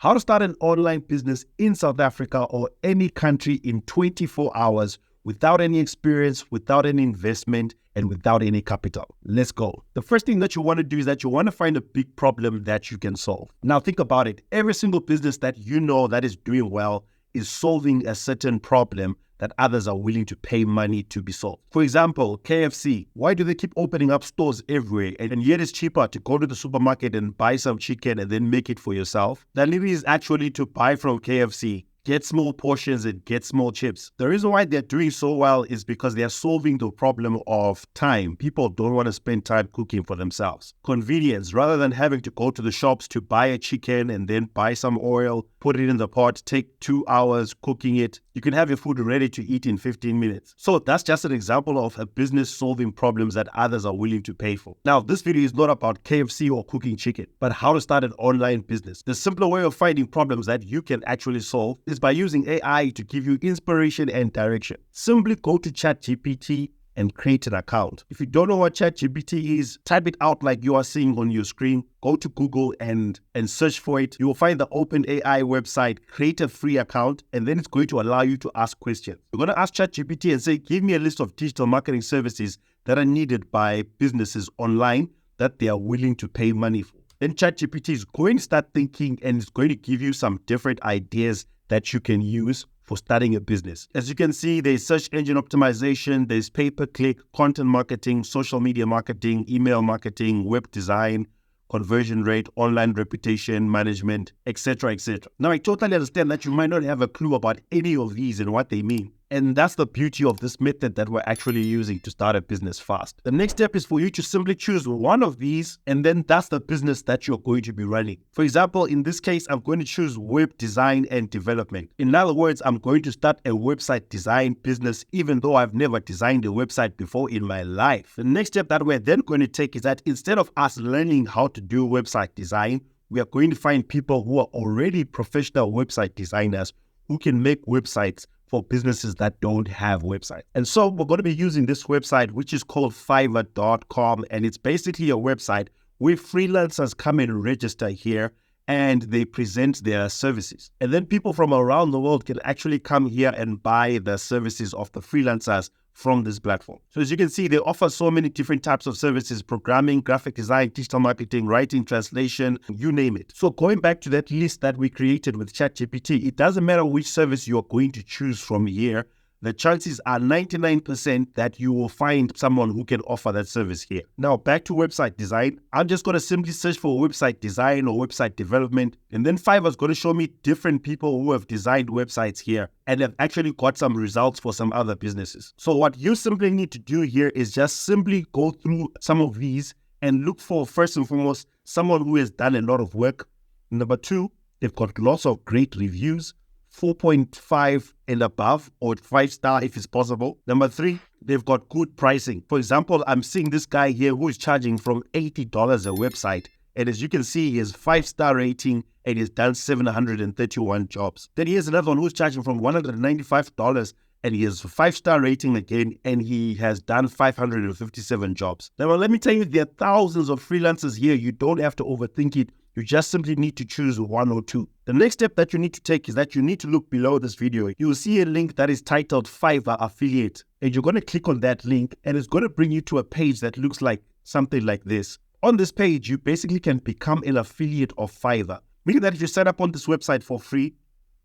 How to start an online business in South Africa or any country in 24 hours without any experience, without any investment, and without any capital. Let's go. The first thing that you want to do is that you want to find a big problem that you can solve. Now think about it. Every single business that you know that is doing well is solving a certain problem that others are willing to pay money to be solved. For example, KFC. Why do they keep opening up stores everywhere and yet it's cheaper to go to the supermarket and buy some chicken and then make it for yourself than it is actually to buy from KFC, get small portions and get small chips? The reason why they're doing so well is because they're solving the problem of time. People don't want to spend time cooking for themselves. Convenience, rather than having to go to the shops to buy a chicken and then buy some oil, put it in the pot, take 2 hours cooking it, you can have your food ready to eat in 15 minutes. So that's just an example of a business solving problems that others are willing to pay for. Now, this video is not about KFC or cooking chicken, but how to start an online business. The simpler way of finding problems that you can actually solve is by using AI to give you inspiration and direction. Simply go to ChatGPT and create an account. If you don't know what ChatGPT is, type it out like you are seeing on your screen. Go to Google and search for it. You will find the OpenAI website, create a free account, and then it's going to allow you to ask questions. You're going to ask ChatGPT and say, give me a list of digital marketing services that are needed by businesses online that they are willing to pay money for. Then ChatGPT is going to start thinking and it's going to give you some different ideas that you can use for starting a business. As you can see, there's search engine optimization, there's pay-per-click, content marketing, social media marketing, email marketing, web design, conversion rate, online reputation management, etc., etc. Now, I totally understand that you might not have a clue about any of these and what they mean. And that's the beauty of this method that we're actually using to start a business fast. The next step is for you to simply choose one of these, and then that's the business that you're going to be running. For example, in this case, I'm going to choose web design and development. In other words, I'm going to start a website design business, even though I've never designed a website before in my life. The next step that we're then going to take is that instead of us learning how to do website design, we are going to find people who are already professional website designers who can make websites for businesses that don't have websites. And so we're going to be using this website, which is called Fiverr.com. And it's basically a website where freelancers come and register here and they present their services. And then people from around the world can actually come here and buy the services of the freelancers from this platform. So as you can see, they offer so many different types of services: programming, graphic design, digital marketing, writing, translation, you name it. So going back to that list that we created with ChatGPT, it doesn't matter which service you're going to choose from here. The chances are 99% that you will find someone who can offer that service here. Now, back to website design. I'm just going to simply search for website design or website development. And then Fiverr is going to show me different people who have designed websites here and have actually got some results for some other businesses. So what you simply need to do here is just simply go through some of these and look for, first and foremost, someone who has done a lot of work. Number two, they've got lots of great reviews. 4.5 and above, or 5-star if it's possible. Number three, they've got good pricing. For example, I'm seeing this guy here who is charging from $80 a website. And as you can see, he has 5-star rating and he's done 731 jobs. Then here's another one who's charging from $195 and he has a 5-star rating again and he has done 557 jobs. Now, let me tell you, there are thousands of freelancers here. You don't have to overthink it. You just simply need to choose one or two. The next step that you need to take is that you need to look below this video. You will see a link that is titled Fiverr Affiliate. And you're going to click on that link and it's going to bring you to a page that looks like something like this. On this page, you basically can become an affiliate of Fiverr. Meaning that if you sign up on this website for free,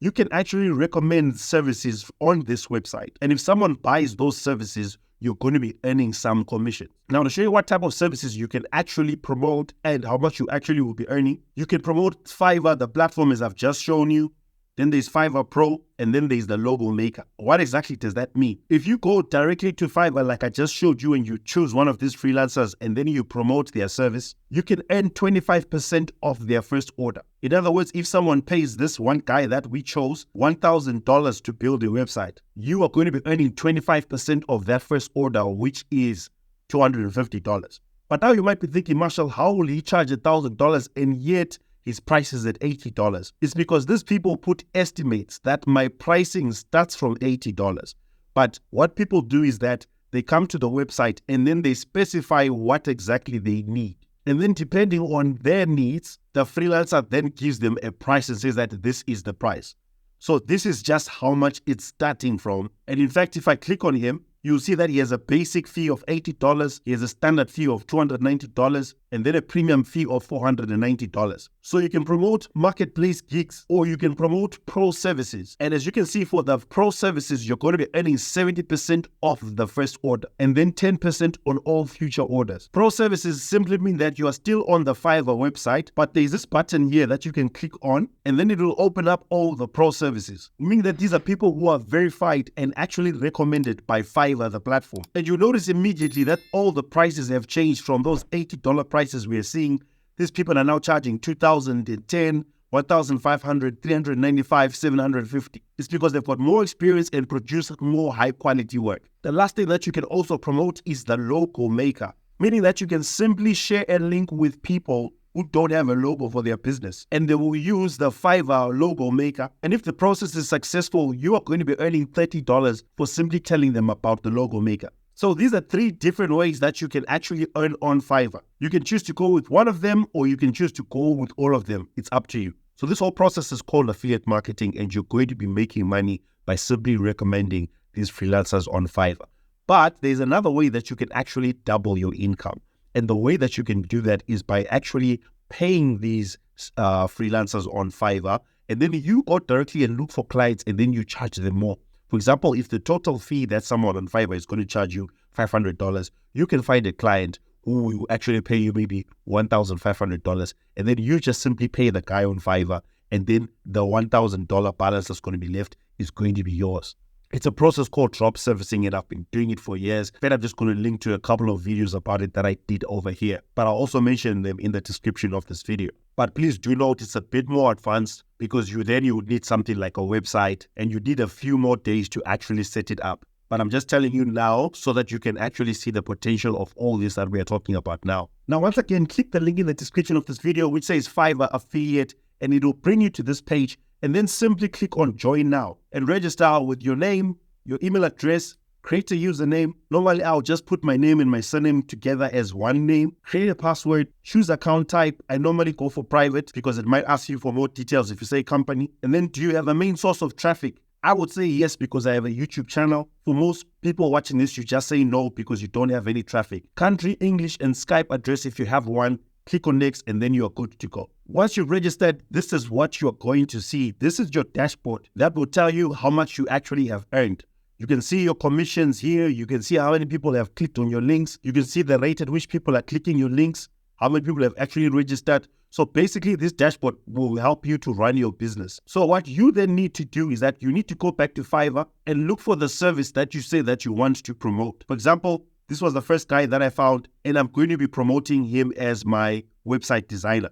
you can actually recommend services on this website. And if someone buys those services, you're going to be earning some commission. Now, to show you what type of services you can actually promote and how much you actually will be earning, you can promote Fiverr, the platform as I've just shown you. Then there's Fiverr Pro, and then there's the logo maker. What exactly does that mean? If you go directly to Fiverr, like I just showed you, and you choose one of these freelancers, and then you promote their service, you can earn 25% of their first order. In other words, if someone pays this one guy that we chose $1,000 to build a website, you are going to be earning 25% of that first order, which is $250. But now you might be thinking, Marshall, how will he charge $1,000 and yet his price is at $80? It's because these people put estimates that my pricing starts from $80. But what people do is that they come to the website and then they specify what exactly they need. And then depending on their needs, the freelancer then gives them a price and says that this is the price. So this is just how much it's starting from. And in fact, if I click on him, you'll see that he has a basic fee of $80, he has a standard fee of $290, and then a premium fee of $490. So you can promote marketplace gigs or you can promote pro services. And as you can see, for the pro services, you're going to be earning 70% off the first order and then 10% on all future orders. Pro services simply mean that you are still on the Fiverr website, but there's this button here that you can click on, and then it will open up all the pro services, meaning that these are people who are verified and actually recommended by Fiverr, the platform. And you notice immediately that all the prices have changed from those $80 prices we are seeing. These people are now charging $2,010, $1,500, $395, $750. It's because they've got more experience and produce more high quality work. The last thing that you can also promote is the logo maker, meaning that you can simply share a link with people who don't have a logo for their business, and they will use the Fiverr logo maker. And if the process is successful, you are going to be earning $30 for simply telling them about the logo maker. So these are 3 different ways that you can actually earn on Fiverr. You can choose to go with one of them, or you can choose to go with all of them. It's up to you. So this whole process is called affiliate marketing, and you're going to be making money by simply recommending these freelancers on Fiverr. But there's another way that you can actually double your income. And the way that you can do that is by actually paying these freelancers on Fiverr, and then you go directly and look for clients, and then you charge them more. For example, if the total fee that someone on Fiverr is going to charge you $500, you can find a client who will actually pay you maybe $1,500, and then you just simply pay the guy on Fiverr, and then the $1,000 balance that's going to be left is going to be yours. It's a process called drop servicing, and I've been doing it for years. But I'm just going to link to a couple of videos about it that I did over here. But I'll also mention them in the description of this video. But please do note it's a bit more advanced, because you would need something like a website, and you need a few more days to actually set it up. But I'm just telling you now so that you can actually see the potential of all this that we are talking about now. Now, once again, click the link in the description of this video, which says Fiverr affiliate, and it will bring you to this page. And then simply click on join now and register with your name, your email address, create a username. Normally, I'll just put my name and my surname together as one name, create a password, choose account type. I normally go for private because it might ask you for more details if you say company. And then do you have a main source of traffic? I would say yes, because I have a YouTube channel. For most people watching this, you just say no because you don't have any traffic. Country, English, and Skype address if you have one. Click on next, and then you're good to go. Once you've registered, this is what you're going to see. This is your dashboard that will tell you how much you actually have earned. You can see your commissions here. You can see how many people have clicked on your links. You can see the rate at which people are clicking your links, how many people have actually registered. So basically, this dashboard will help you to run your business. So what you then need to do is that you need to go back to Fiverr and look for the service that you say that you want to promote. For example, this was the first guy that I found, and I'm going to be promoting him as my website designer.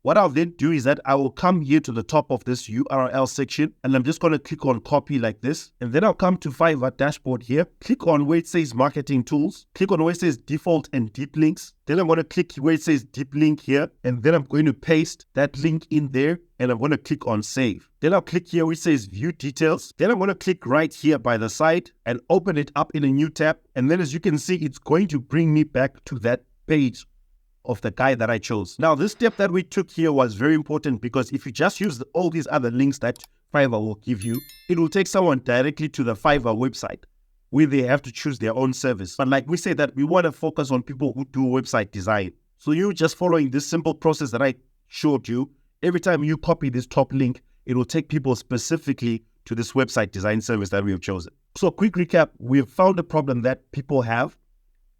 What I'll then do is that I will come here to the top of this URL section, and I'm just going to click on copy like this. And then I'll come to Fiverr dashboard here, click on where it says marketing tools, click on where it says default and deep links. Then I'm going to click where it says deep link here, and then I'm going to paste that link in there, and I'm going to click on save. Then I'll click here where it says view details. Then I'm going to click right here by the side and open it up in a new tab. And then as you can see, it's going to bring me back to that page of the guy that I chose. Now, this step that we took here was very important, because if you just use all these other links that Fiverr will give you, it will take someone directly to the Fiverr website where they have to choose their own service. But like we say, that we want to focus on people who do website design. So you just following this simple process that I showed you, every time you copy this top link, it will take people specifically to this website design service that we have chosen. So quick recap, we have found a problem that people have,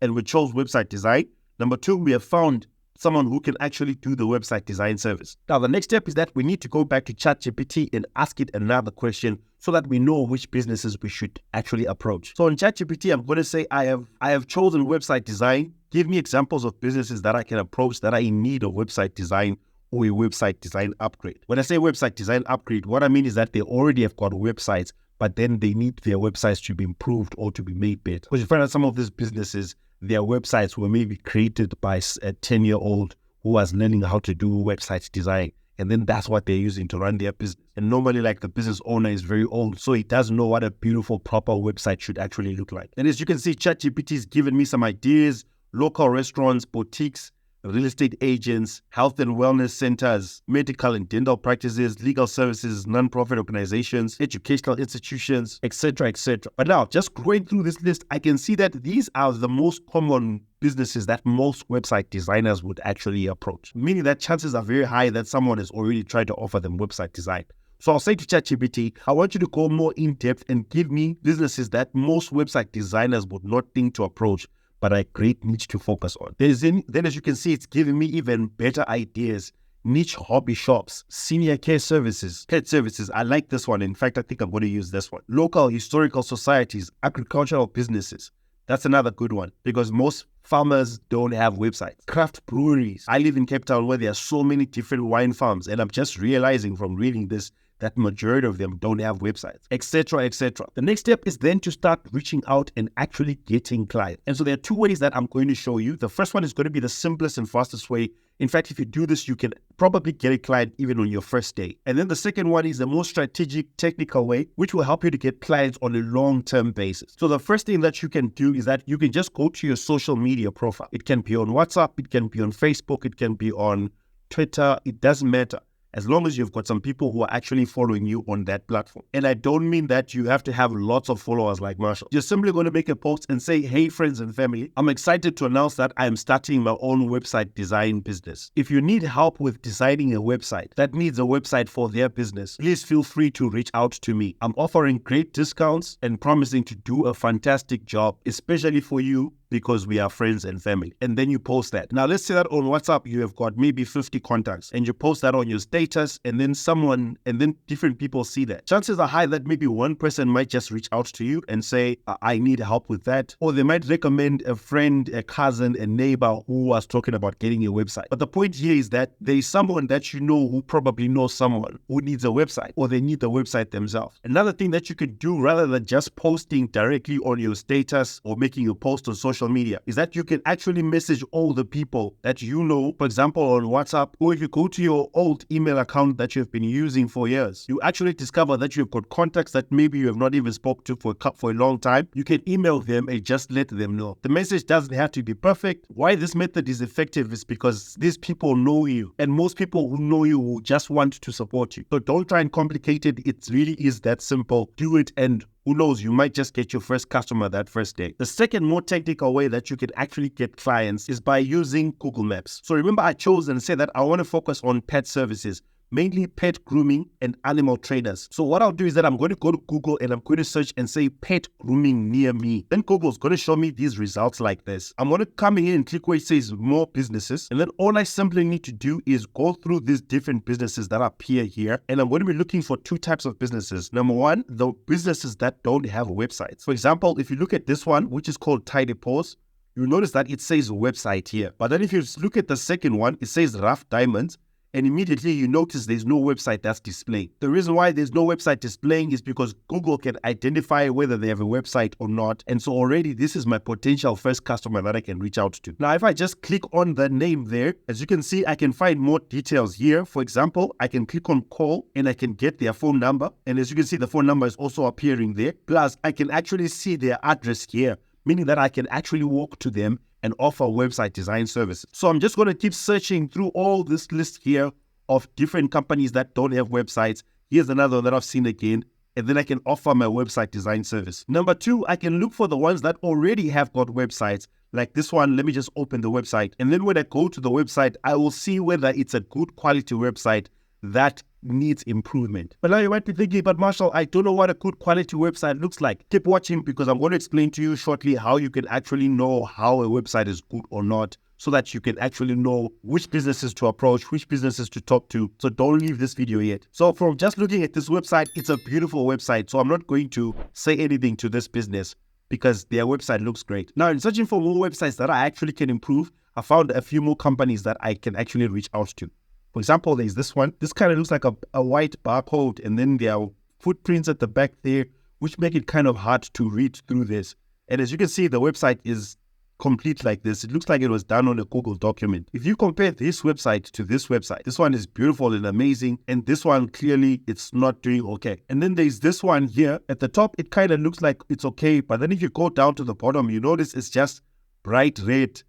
and we chose website design. Number 2, we have found someone who can actually do the website design service. Now, the next step is that we need to go back to ChatGPT and ask it another question so that we know which businesses we should actually approach. So in ChatGPT, I'm going to say, I have chosen website design. Give me examples of businesses that I can approach that are in need of website design or a website design upgrade. When I say website design upgrade, what I mean is that they already have got websites, but then they need their websites to be improved or to be made better. Because you find out some of these businesses, their websites were maybe created by a 10-year-old who was learning how to do website design. And then that's what they're using to run their business. And normally, like, the business owner is very old, so he doesn't know what a beautiful, proper website should actually look like. And as you can see, ChatGPT has given me some ideas: local restaurants, boutiques, real estate agents, health and wellness centers, medical and dental practices, legal services, non-profit organizations, educational institutions, etc., etc. But now, just going through this list, I can see that these are the most common businesses that most website designers would actually approach, meaning that chances are very high that someone has already tried to offer them website design. So I'll say to ChatGPT, I want you to go more in depth and give me businesses that most website designers would not think to approach, but are a great niche to focus on. Then as you can see, it's giving me even better ideas. Niche hobby shops, senior care services, pet services. I like this one. In fact, I think I'm going to use this one. Local historical societies, agricultural businesses. That's another good one because most farmers don't have websites. Craft breweries. I live in Cape Town where there are so many different wine farms, and I'm just realizing from reading this that majority of them don't have websites, etc., etc. The next step is then to start reaching out and actually getting clients. And so there are two ways that I'm going to show you. The first one is going to be the simplest and fastest way. In fact, if you do this, you can probably get a client even on your first day. And then the second one is the more strategic, technical way, which will help you to get clients on a long-term basis. So the first thing that you can do is that you can just go to your social media profile. It can be on WhatsApp, it can be on Facebook, it can be on Twitter, it doesn't matter. As long as you've got some people who are actually following you on that platform. And I don't mean that you have to have lots of followers like Marshall. You're simply going to make a post and say, hey, friends and family, I'm excited to announce that I am starting my own website design business. If you need help with designing a website that needs a website for their business, please feel free to reach out to me. I'm offering great discounts and promising to do a fantastic job, especially for you, because we are friends and family. And then you post that. Now, let's say that on WhatsApp, you have got maybe 50 contacts and you post that on your status and then different people see that. Chances are high that maybe one person might just reach out to you and say, I need help with that. Or they might recommend a friend, a cousin, a neighbor who was talking about getting a website. But the point here is that there's someone that you know who probably knows someone who needs a website, or they need the website themselves. Another thing that you could do rather than just posting directly on your status or making a post on social media is that you can actually message all the people that you know, for example, on WhatsApp, or if you go to your old email account that you've been using for years, you actually discover that you've got contacts that maybe you have not even spoke to for a long time. You can email them and just let them know. The message doesn't have to be perfect. Why this method is effective is because these people know you, and most people who know you will just want to support you. So don't try and complicate it. It really is that simple. Do it, and who knows, you might just get your first customer that first day. The second more technical way that you can actually get clients is by using Google Maps. So remember, I chose and said that I want to focus on pet services, mainly pet grooming and animal trainers. So what I'll do is that I'm going to go to Google and I'm going to search and say pet grooming near me. Then Google's going to show me these results like this. I'm going to come in and click where it says more businesses. And then all I simply need to do is go through these different businesses that appear here. And I'm going to be looking for two types of businesses. Number one, the businesses that don't have websites. For example, if you look at this one, which is called Tidy Paws, you'll notice that it says website here. But then if you look at the second one, it says Rough Diamonds. And immediately you notice there's no website that's displaying. The reason why there's no website displaying is because Google can identify whether they have a website or not. And so already this is my potential first customer that I can reach out to. Now, if I just click on the name there, as you can see, I can find more details here. For example, I can click on call and I can get their phone number. And as you can see, the phone number is also appearing there. Plus, I can actually see their address here, meaning that I can actually walk to them and offer website design services. So I'm just going to keep searching through all this list here of different companies that don't have websites. Here's another one that I've seen again, and then I can offer my website design service. Number two, I can look for the ones that already have got websites. Like this one, let me just open the website. And then when I go to the website, I will see whether it's a good quality website that needs improvement. But now you might be thinking, but Marshall, I don't know what a good quality website looks like. Keep watching, because I'm going to explain to you shortly how you can actually know how a website is good or not, so that you can actually know which businesses to approach, which businesses to talk to. So don't leave this video yet. So from just looking at this website, it's a beautiful website. So I'm not going to say anything to this business because their website looks great. Now, in searching for more websites that I actually can improve, I found a few more companies that I can actually reach out to. For example, there's this one. This kind of looks like a white barcode, and then there are footprints at the back there, which make it kind of hard to read through this. And as you can see, the website is complete like this. It looks like it was done on a Google document. If you compare this website to this website, this one is beautiful and amazing, and this one, clearly, it's not doing okay. And then there's this one here. At the top, it kind of looks like it's okay, but then if you go down to the bottom, you notice it's just bright red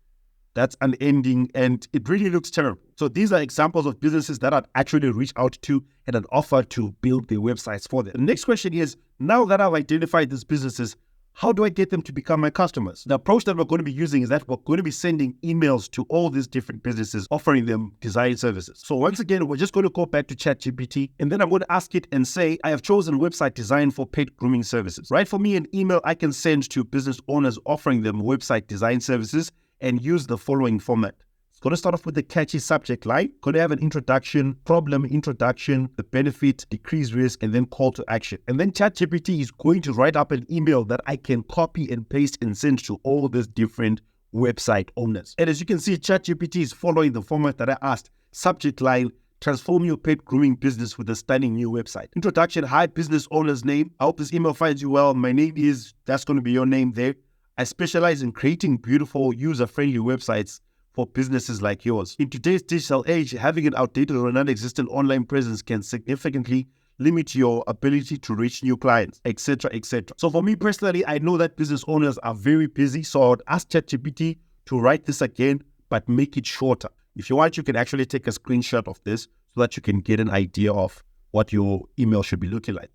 that's unending, and it really looks terrible. So these are examples of businesses that I'd actually reach out to and an offer to build their websites for them. The next question is, now that I've identified these businesses, how do I get them to become my customers? The approach that we're going to be using is that we're going to be sending emails to all these different businesses, offering them design services. So once again, we're just going to go back to ChatGPT, and then I'm going to ask it and say, I have chosen website design for pet grooming services. Write for me an email I can send to business owners offering them website design services, and use the following format. It's going to start off with a catchy subject line. Going to have an introduction, problem, introduction, the benefit, decrease risk, and then call to action. And then ChatGPT is going to write up an email that I can copy and paste and send to all these different website owners. And as you can see, ChatGPT is following the format that I asked. Subject line, transform your pet grooming business with a stunning new website. Introduction, hi business owner's name. I hope this email finds you well. My name is, that's going to be your name there. I specialize in creating beautiful, user-friendly websites for businesses like yours. In today's digital age, having an outdated or non-existent online presence can significantly limit your ability to reach new clients, etc., etc. So for me personally, I know that business owners are very busy, so I would ask ChatGPT to write this again, but make it shorter. If you want, you can actually take a screenshot of this so that you can get an idea of what your email should be looking like.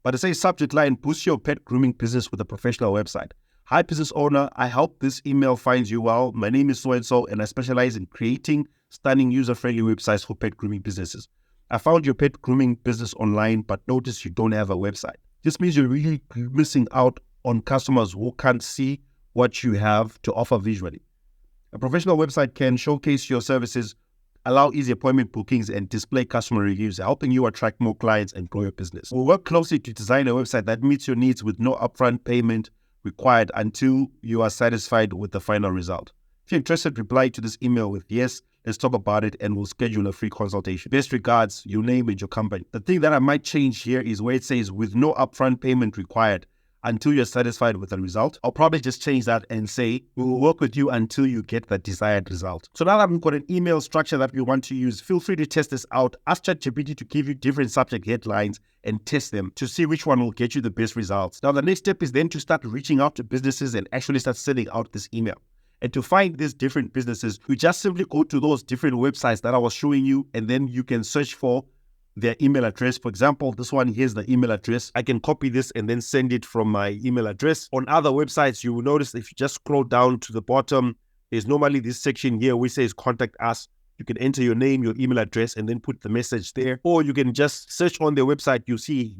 But it says subject line, boost your pet grooming business with a professional website. Hi, business owner. I hope this email finds you well. My name is so-and-so, and I specialize in creating stunning user-friendly websites for pet grooming businesses. I found your pet grooming business online, but noticed you don't have a website. This means you're really missing out on customers who can't see what you have to offer visually. A professional website can showcase your services, allow easy appointment bookings, and display customer reviews, helping you attract more clients and grow your business. We'll work closely to design a website that meets your needs with no upfront payment required until you are satisfied with the final result. If you're interested, reply to this email with yes, let's talk about it, and we'll schedule a free consultation. Best regards, your name and your company. The thing that I might change here is where it says with no upfront payment required until you're satisfied with the result. I'll probably just change that and say, we will work with you until you get the desired result. So now that we've got an email structure that we want to use, feel free to test this out. Ask ChatGPT to give you different subject headlines and test them to see which one will get you the best results. Now, the next step is then to start reaching out to businesses and actually start sending out this email. And to find these different businesses, you just simply go to those different websites that I was showing you, and then you can search for their email address. For example, this one, here's the email address. I can copy this and then send it from my email address. On other websites, you will notice if you just scroll down to the bottom, there's normally this section here which says contact us. You can enter your name, your email address, and then put the message there. Or you can just search on their website. You see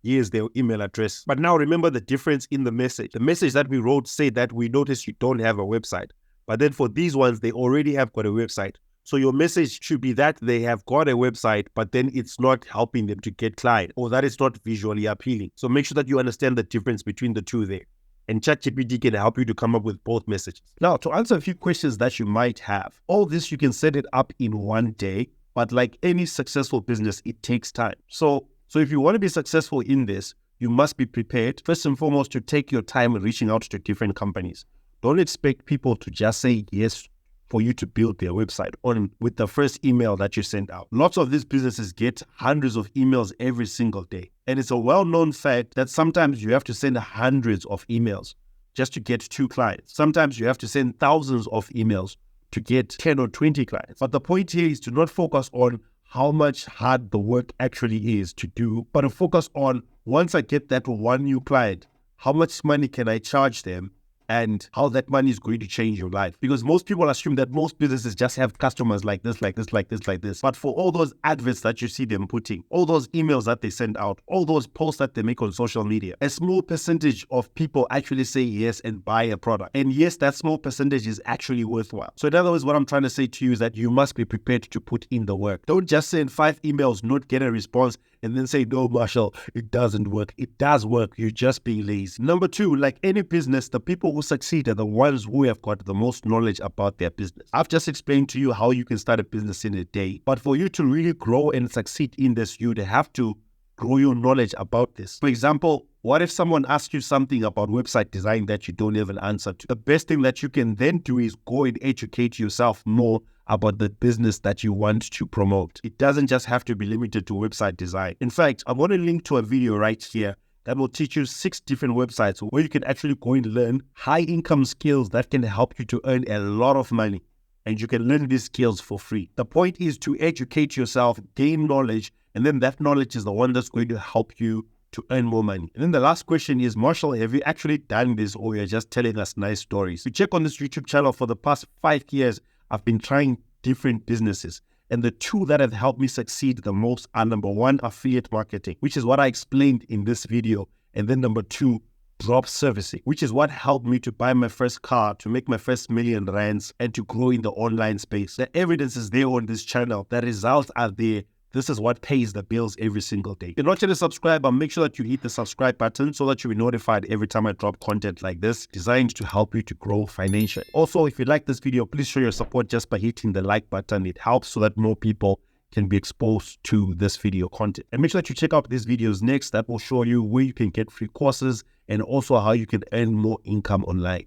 here's their email address. But now remember the difference in the message. The message that we wrote said that we noticed you don't have a website. But then for these ones, they already have got a website. So your message should be that they have got a website, but then it's not helping them to get clients, or that it's not visually appealing. So make sure that you understand the difference between the two there. And ChatGPT can help you to come up with both messages. Now, to answer a few questions that you might have, all this you can set it up in one day, but like any successful business, it takes time. So if you want to be successful in this, you must be prepared, first and foremost, to take your time reaching out to different companies. Don't expect people to just say yes for you to build their website on with the first email that you send out. Lots of these businesses get hundreds of emails every single day. And it's a well-known fact that sometimes you have to send hundreds of emails just to get 2 clients. Sometimes you have to send thousands of emails to get 10 or 20 clients. But the point here is to not focus on how much hard the work actually is to do, but to focus on, once I get that one new client, how much money can I charge them and how that money is going to change your life. Because most people assume that most businesses just have customers like this, like this, like this, like this. But for all those adverts that you see them putting, all those emails that they send out, all those posts that they make on social media, a small percentage of people actually say yes and buy a product. And yes, that small percentage is actually worthwhile. So in other words, what I'm trying to say to you is that you must be prepared to put in the work. Don't just send 5 emails, not get a response, and then say, no, Marshall, it doesn't work. It does work. You're just being lazy. Number 2, like any business, the people who succeed are the ones who have got the most knowledge about their business. I've just explained to you how you can start a business in a day. But for you to really grow and succeed in this, you'd have to grow your knowledge about this. For example, what if someone asks you something about website design that you don't have an answer to? The best thing that you can then do is go and educate yourself more about the business that you want to promote. It doesn't just have to be limited to website design. In fact, I'm going to link to a video right here that will teach you 6 different websites where you can actually go and learn high income skills that can help you to earn a lot of money and you can learn these skills for free. The point is to educate yourself, gain knowledge, and then that knowledge is the one that's going to help you to earn more money. And then the last question is, Marshall, have you actually done this, or you're just telling us nice stories? We check on this YouTube channel for the past 5 years. I've been trying different businesses, and the two that have helped me succeed the most are, number one, affiliate marketing, which is what I explained in this video. And then number two, drop servicing, which is what helped me to buy my first car, to make my first R1,000,000, and to grow in the online space. The evidence is there on this channel. The results are there. This is what pays the bills every single day. If you're not yet a subscriber, make sure that you hit the subscribe button so that you'll be notified every time I drop content like this, designed to help you to grow financially. Also, if you like this video, please show your support just by hitting the like button. It helps so that more people can be exposed to this video content. And make sure that you check out these videos next that will show you where you can get free courses and also how you can earn more income online.